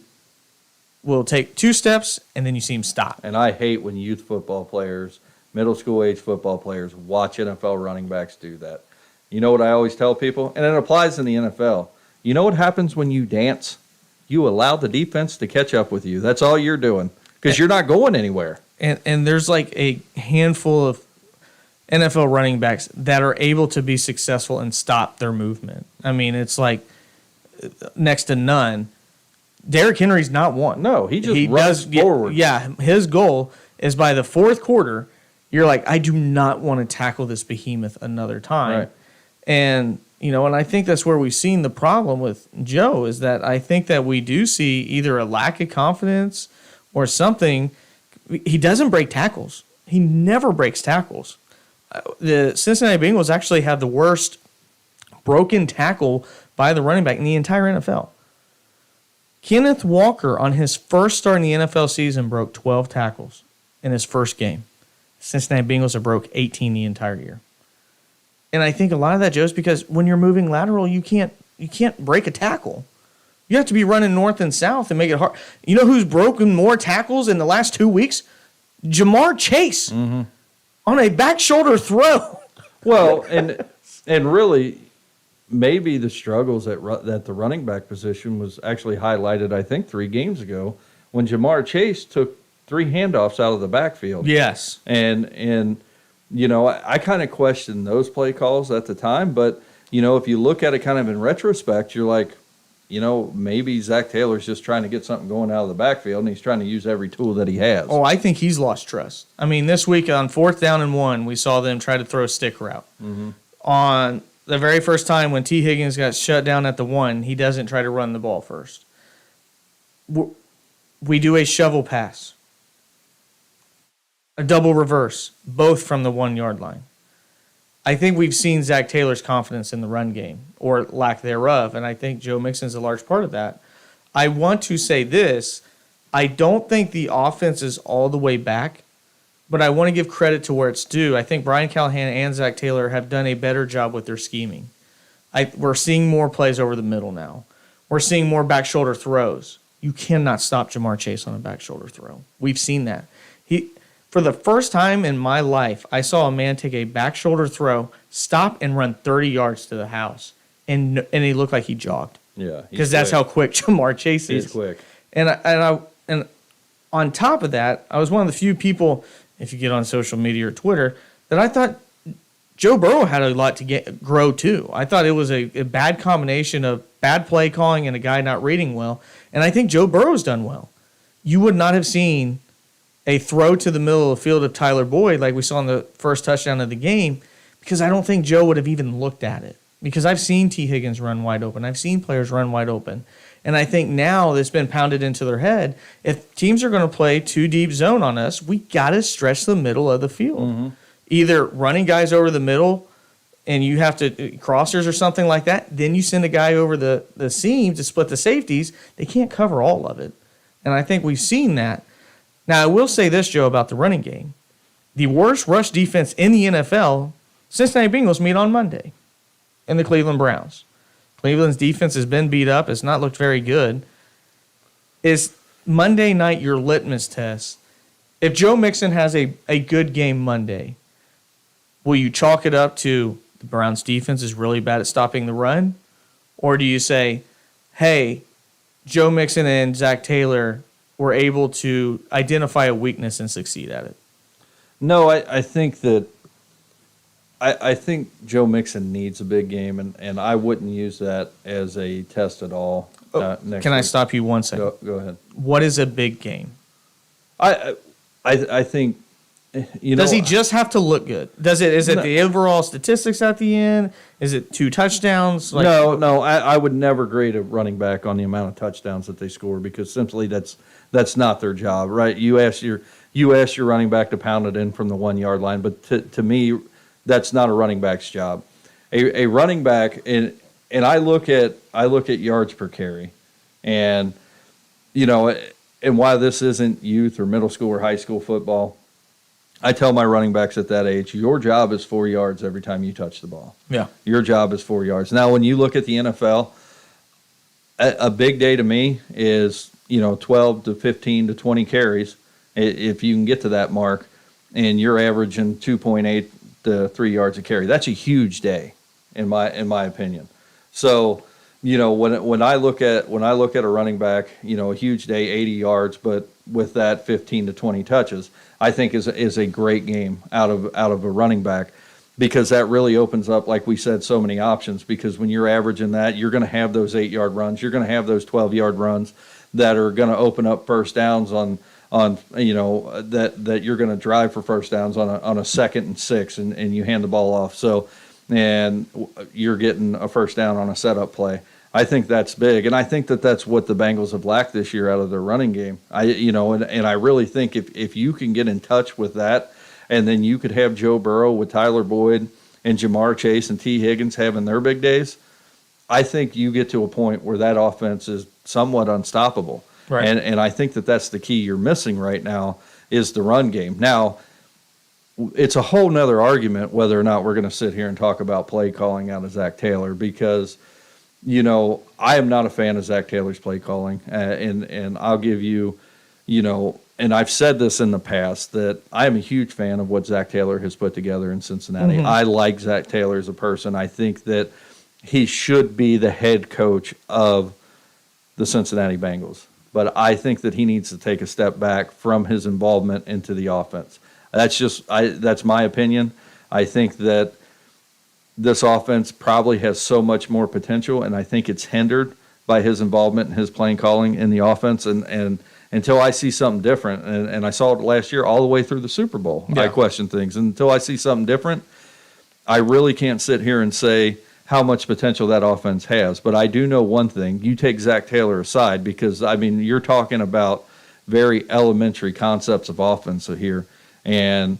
will take 2 steps, and then you see him stop. And I hate when youth football players, middle school age football players, watch NFL running backs do that. You know what I always tell people? And it applies in the NFL. You know what happens when you dance? You allow the defense to catch up with you. That's all you're doing because you're not going anywhere. And there's like a handful of NFL running backs that are able to be successful and stop their movement. I mean, it's like next to none. Derrick Henry's not one. No, he just runs forward. Yeah, his goal is by the 4th quarter, you're like, I do not want to tackle this behemoth another time. Right. And, and I think that's where we've seen the problem with Joe is that I think that we do see either a lack of confidence or something. He doesn't break tackles. He never breaks tackles. The Cincinnati Bengals actually had the worst broken tackle by the running back in the entire NFL. Kenneth Walker, on his first start in the NFL season, broke 12 tackles in his first game. Cincinnati Bengals have broke 18 the entire year. And I think a lot of that, Joe, is because when you're moving lateral, you can't break a tackle. You have to be running north and south and make it hard. You know who's broken more tackles in the last 2 weeks? Jamar Chase on a back shoulder throw. Well, and really, maybe the struggles at the running back position was actually highlighted, I think, 3 games ago when Jamar Chase took 3 handoffs out of the backfield. Yes. And I kind of questioned those play calls at the time, but, if you look at it kind of in retrospect, you're like, maybe Zach Taylor's just trying to get something going out of the backfield, and he's trying to use every tool that he has. Oh, I think he's lost trust. I mean, this week on 4th down and 1, we saw them try to throw a stick route. Mm-hmm. On the very first time when T. Higgins got shut down at the 1, he doesn't try to run the ball first. We do a shovel pass, a double reverse, both from the 1-yard line. I think we've seen Zach Taylor's confidence in the run game, or lack thereof, and I think Joe Mixon's a large part of that. I want to say this. I don't think the offense is all the way back, but I want to give credit to where it's due. I think Brian Callahan and Zach Taylor have done a better job with their scheming. We're seeing more plays over the middle now. We're seeing more back shoulder throws. You cannot stop Jamar Chase on a back shoulder throw. We've seen that. For the first time in my life, I saw a man take a back shoulder throw, stop, and run 30 yards to the house, and he looked like he jogged. Yeah, because that's how quick Jamar Chase is. He's quick. And on top of that, I was one of the few people, if you get on social media or Twitter, that I thought Joe Burrow had a lot to grow too. I thought it was a bad combination of bad play calling and a guy not reading well, and I think Joe Burrow's done well. You would not have seen a throw to the middle of the field of Tyler Boyd like we saw in the first touchdown of the game, because I don't think Joe would have even looked at it. Because I've seen T. Higgins run wide open. I've seen players run wide open. And I think now that's been pounded into their head. If teams are going to play 2 deep zone on us, we got to stretch the middle of the field. Mm-hmm. Either running guys over the middle and you have to crossers or something like that, then you send a guy over the seam to split the safeties. They can't cover all of it. And I think we've seen that. Now, I will say this, Joe, about the running game. The worst rush defense in the NFL, Cincinnati Bengals meet on Monday in the Cleveland Browns. Cleveland's defense has been beat up. It's not looked very good. Is Monday night your litmus test? If Joe Mixon has a good game Monday, will you chalk it up to the Browns' defense is really bad at stopping the run? Or do you say, hey, Joe Mixon and Zach Taylor were able to identify a weakness and succeed at it? No, I think that I think Joe Mixon needs a big game, and I wouldn't use that as a test at all. Can I stop you 1 second? Go ahead. What is a big game? I think Does he just have to look good? Is it the overall statistics at the end? Is it 2 touchdowns? No. I would never grade a running back on the amount of touchdowns that they score, because simply that's not their job, right? You ask your running back to pound it in from the 1 yard line, but to me, that's not a running back's job. A running back, and I look at yards per carry, and and why this isn't youth or middle school or high school football. I tell my running backs at that age, your job is 4 yards every time you touch the ball. Yeah. Your job is 4 yards. Now, when you look at the NFL, a big day to me is, 12 to 15 to 20 carries, if you can get to that mark, and you're averaging 2.8 to 3 yards a carry. That's a huge day, in my opinion. So, when I look at a running back, a huge day, 80 yards, but with that 15 to 20 touches, I think is a great game out of a running back, because that really opens up, like we said, so many options. Because when you're averaging that, you're going to have those 8-yard runs, you're going to have those 12-yard runs that are going to open up first downs on that you're going to drive for first downs on a 2nd and 6, and you hand the ball off. So, and you're getting a first down on a setup play. I think that's big, and I think that's what the Bengals have lacked this year out of their running game. And I really think if you can get in touch with that, and then you could have Joe Burrow with Tyler Boyd and Jamar Chase and T. Higgins having their big days, I think you get to a point where that offense is somewhat unstoppable. Right. And I think that's the key you're missing right now is the run game. Now, it's a whole nother argument whether or not we're going to sit here and talk about play calling out of Zach Taylor, because I am not a fan of Zach Taylor's play calling, and I'll give you, and I've said this in the past, that I am a huge fan of what Zach Taylor has put together in Cincinnati. Mm-hmm. I like Zach Taylor as a person. I think that he should be the head coach of the Cincinnati Bengals, but I think that he needs to take a step back from his involvement into the offense. That's my opinion. I think that this offense probably has so much more potential, and I think it's hindered by his involvement and his playing calling in the offense. And until I see something different, and I saw it last year all the way through the Super Bowl, I question things. And until I see something different, I really can't sit here and say how much potential that offense has. But I do know one thing. You take Zach Taylor aside, because, you're talking about very elementary concepts of offense here. And,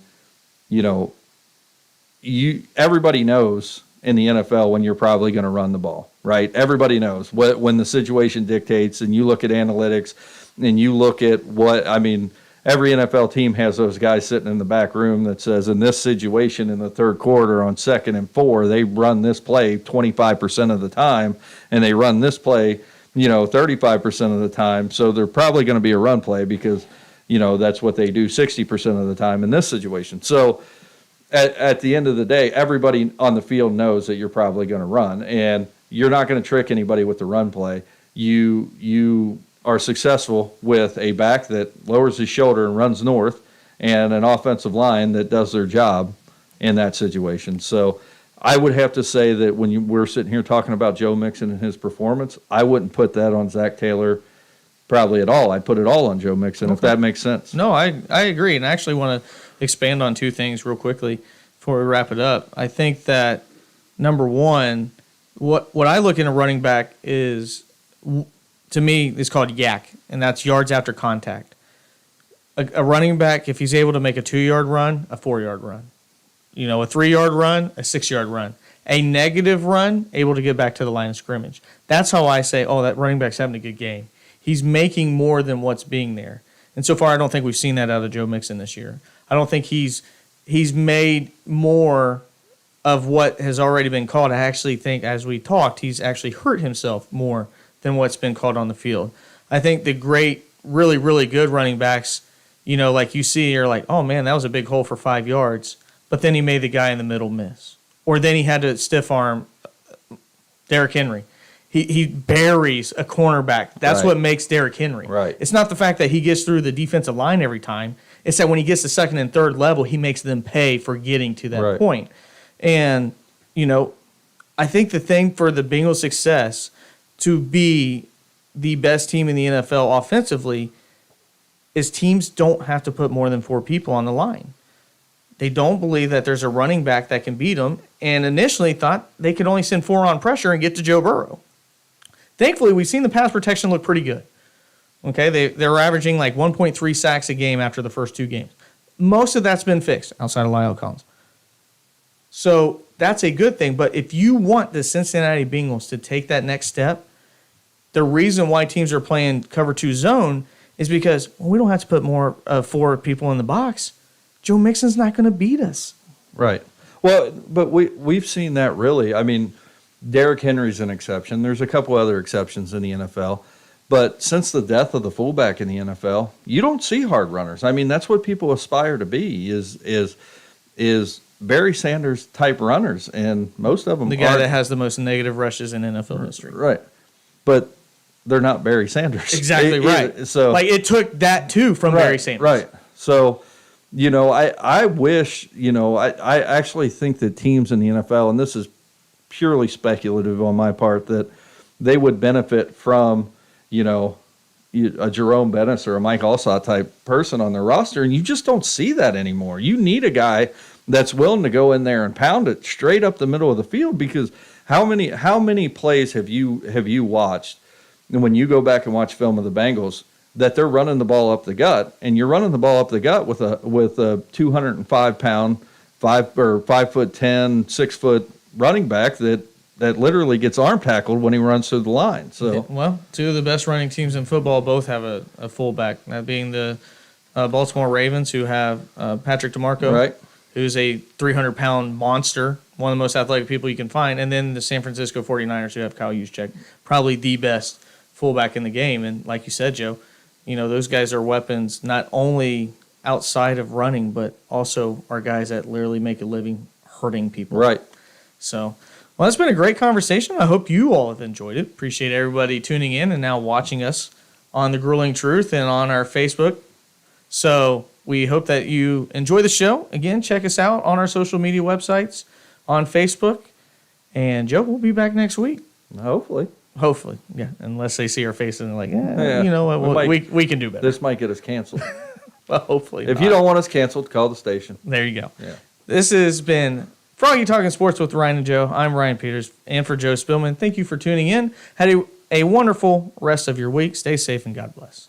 everybody knows in the NFL when you're probably going to run the ball, right? Everybody knows when the situation dictates, and you look at analytics and you look at every NFL team has those guys sitting in the back room that says, in this situation in the third quarter on 2nd and 4, they run this play 25% of the time, and they run this play, 35% of the time. So they're probably going to be a run play because, that's what they do 60% of the time in this situation. So at the end of the day, everybody on the field knows that you're probably going to run, and you're not going to trick anybody with the run play. You are successful with a back that lowers his shoulder and runs north, and an offensive line that does their job in that situation. So I would have to say that when we're sitting here talking about Joe Mixon and his performance, I wouldn't put that on Zach Taylor probably at all. I'd put it all on Joe Mixon, if that makes sense. No, I agree, and I actually want to expand on 2 things real quickly before we wrap it up. I think that, number one, what I look in a running back is, to me, it's called yak, and that's yards after contact. A running back, if he's able to make a 2-yard run, a 4-yard run, a 3-yard run, a 6-yard run, a negative run, able to get back to the line of scrimmage. That's how I say, that running back's having a good game. He's making more than what's being there. And so far, I don't think we've seen that out of Joe Mixon this year. I don't think he's made more of what has already been called. I actually think, as we talked, he's actually hurt himself more than what's been called on the field. I think the great, really, really good running backs, like you see, are like, oh, man, that was a big hole for 5 yards. But then he made the guy in the middle miss. Or then he had to stiff arm Derrick Henry. He buries a cornerback. That's what makes Derrick Henry. Right. It's not the fact that he gets through the defensive line every time. It's that when he gets to 2nd and 3rd level, he makes them pay for getting to that point. And, I think the thing for the Bengals' success to be the best team in the NFL offensively is teams don't have to put more than 4 people on the line. They don't believe that there's a running back that can beat them, and initially thought they could only send 4 on pressure and get to Joe Burrow. Thankfully, we've seen the pass protection look pretty good. Okay, they're averaging like 1.3 sacks a game after the first 2 games. Most of that's been fixed outside of Lyle Collins. So that's a good thing. But if you want the Cincinnati Bengals to take that next step, the reason why teams are playing cover 2 zone is because we don't have to put more 4 people in the box. Joe Mixon's not going to beat us. Right. Well, but we've seen that really. I mean, Derrick Henry's an exception. There's a couple other exceptions in the NFL. But since the death of the fullback in the NFL, you don't see hard runners. I mean, that's what people aspire to be is Barry Sanders type runners, and most of them the guy that has the most negative rushes in NFL history. Right. But they're not Barry Sanders. Exactly right. So like it took that too from Barry Sanders. Right. So, I wish, I actually think that teams in the NFL, and this is purely speculative on my part, that they would benefit from, a Jerome Bettis or a Mike Allstott type person on their roster, and you just don't see that anymore. You need a guy that's willing to go in there and pound it straight up the middle of the field, because how many plays have you watched, and when you go back and watch film of the Bengals, that they're running the ball up the gut, and you're running the ball up the gut with a 205-pound, 5'10", 6 foot running back that literally gets arm tackled when he runs through the line. So well, 2 of the best running teams in football both have a fullback. That being the Baltimore Ravens, who have Patrick DeMarco, right, who's a 300-pound monster, one of the most athletic people you can find, and then the San Francisco 49ers, who have Kyle Juszczyk, probably the best fullback in the game. And like you said, Joe, those guys are weapons not only outside of running, but also are guys that literally make a living hurting people. Right. So, well, it's been a great conversation. I hope you all have enjoyed it. Appreciate everybody tuning in and now watching us on The Grueling Truth and on our Facebook. So we hope that you enjoy the show. Again, check us out on our social media websites, on Facebook. And, Joe, we'll be back next week. Hopefully. Hopefully, yeah. Unless they see our face and they're like, yeah. You know what, we can do better. This might get us canceled. Well, hopefully If not. you don't want us canceled, call the station. There you go. Yeah. This has been Froggy Talking Sports with Ryan and Joe. I'm Ryan Peters, and for Joe Spillman, thank you for tuning in. Had a wonderful rest of your week. Stay safe and God bless.